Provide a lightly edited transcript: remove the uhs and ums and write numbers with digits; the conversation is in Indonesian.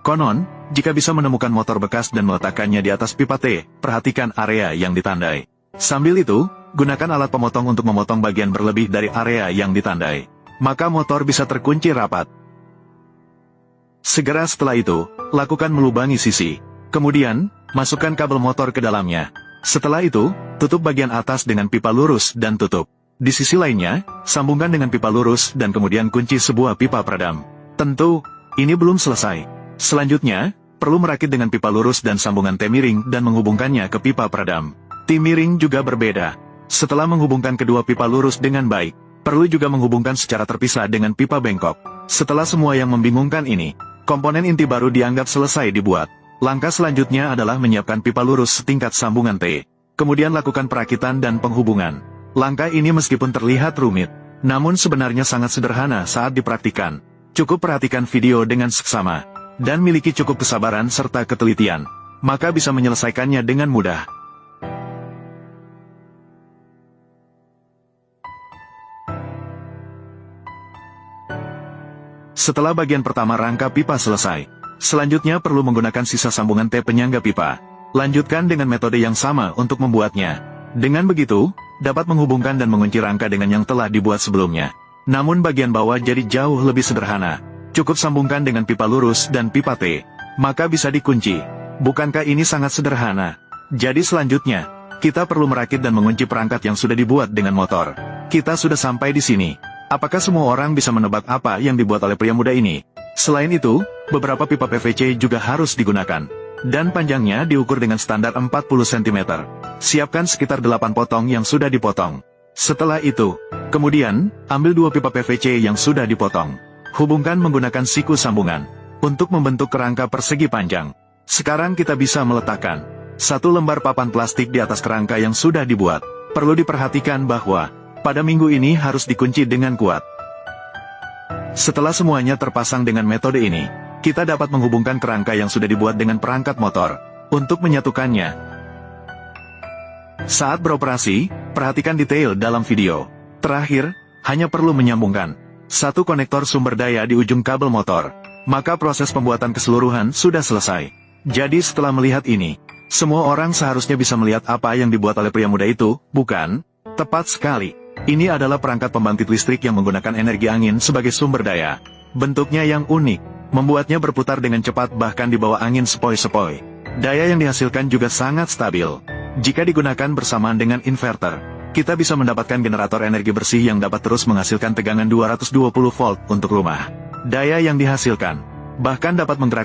Konon, jika bisa menemukan motor bekas dan meletakkannya di atas pipa T, perhatikan area yang ditandai. Sambil itu, gunakan alat pemotong untuk memotong bagian berlebih dari area yang ditandai. Maka motor bisa terkunci rapat. Segera setelah itu, lakukan melubangi sisi. Kemudian, masukkan kabel motor ke dalamnya. Setelah itu, tutup bagian atas dengan pipa lurus dan tutup. Di sisi lainnya, sambungkan dengan pipa lurus dan kemudian kunci sebuah pipa peredam. Tentu, ini belum selesai. Selanjutnya, perlu merakit dengan pipa lurus dan sambungan T miring dan menghubungkannya ke pipa peredam. T miring juga berbeda. Setelah menghubungkan kedua pipa lurus dengan baik, perlu juga menghubungkan secara terpisah dengan pipa bengkok. Setelah semua yang membingungkan ini, komponen inti baru dianggap selesai dibuat. Langkah selanjutnya adalah menyiapkan pipa lurus setingkat sambungan T. Kemudian lakukan perakitan dan penghubungan. Langkah ini meskipun terlihat rumit, namun sebenarnya sangat sederhana saat dipraktikkan. Cukup perhatikan video dengan seksama, dan miliki cukup kesabaran serta ketelitian, maka bisa menyelesaikannya dengan mudah. Setelah bagian pertama rangka pipa selesai, selanjutnya perlu menggunakan sisa sambungan T penyangga pipa. Lanjutkan dengan metode yang sama untuk membuatnya. Dengan begitu, dapat menghubungkan dan mengunci rangka dengan yang telah dibuat sebelumnya. Namun bagian bawah jadi jauh lebih sederhana. Cukup sambungkan dengan pipa lurus dan pipa T, maka bisa dikunci. Bukankah ini sangat sederhana? Jadi selanjutnya, kita perlu merakit dan mengunci perangkat yang sudah dibuat dengan motor. Kita sudah sampai di sini. Apakah semua orang bisa menebak apa yang dibuat oleh pria muda ini? Selain itu, beberapa pipa PVC juga harus digunakan. Dan panjangnya diukur dengan standar 40 cm. Siapkan sekitar 8 potong yang sudah dipotong. Setelah itu, kemudian, ambil 2 pipa PVC yang sudah dipotong. Hubungkan menggunakan siku sambungan, untuk membentuk kerangka persegi panjang. Sekarang kita bisa meletakkan 1 lembar papan plastik di atas kerangka yang sudah dibuat. Perlu diperhatikan bahwa, pada minggu ini harus dikunci dengan kuat. Setelah semuanya terpasang dengan metode ini, kita dapat menghubungkan kerangka yang sudah dibuat dengan perangkat motor. Untuk menyatukannya, saat beroperasi, perhatikan detail dalam video. Terakhir, hanya perlu menyambungkan 1 konektor sumber daya di ujung kabel motor. Maka proses pembuatan keseluruhan sudah selesai. Jadi setelah melihat ini, semua orang seharusnya bisa melihat apa yang dibuat oleh pria muda itu, bukan? Tepat sekali. Ini adalah perangkat pembangkit listrik yang menggunakan energi angin sebagai sumber daya. Bentuknya yang unik membuatnya berputar dengan cepat bahkan di bawah angin sepoi-sepoi. Daya yang dihasilkan juga sangat stabil. Jika digunakan bersamaan dengan inverter, kita bisa mendapatkan generator energi bersih yang dapat terus menghasilkan tegangan 220 volt untuk rumah. Daya yang dihasilkan bahkan dapat menggerakkan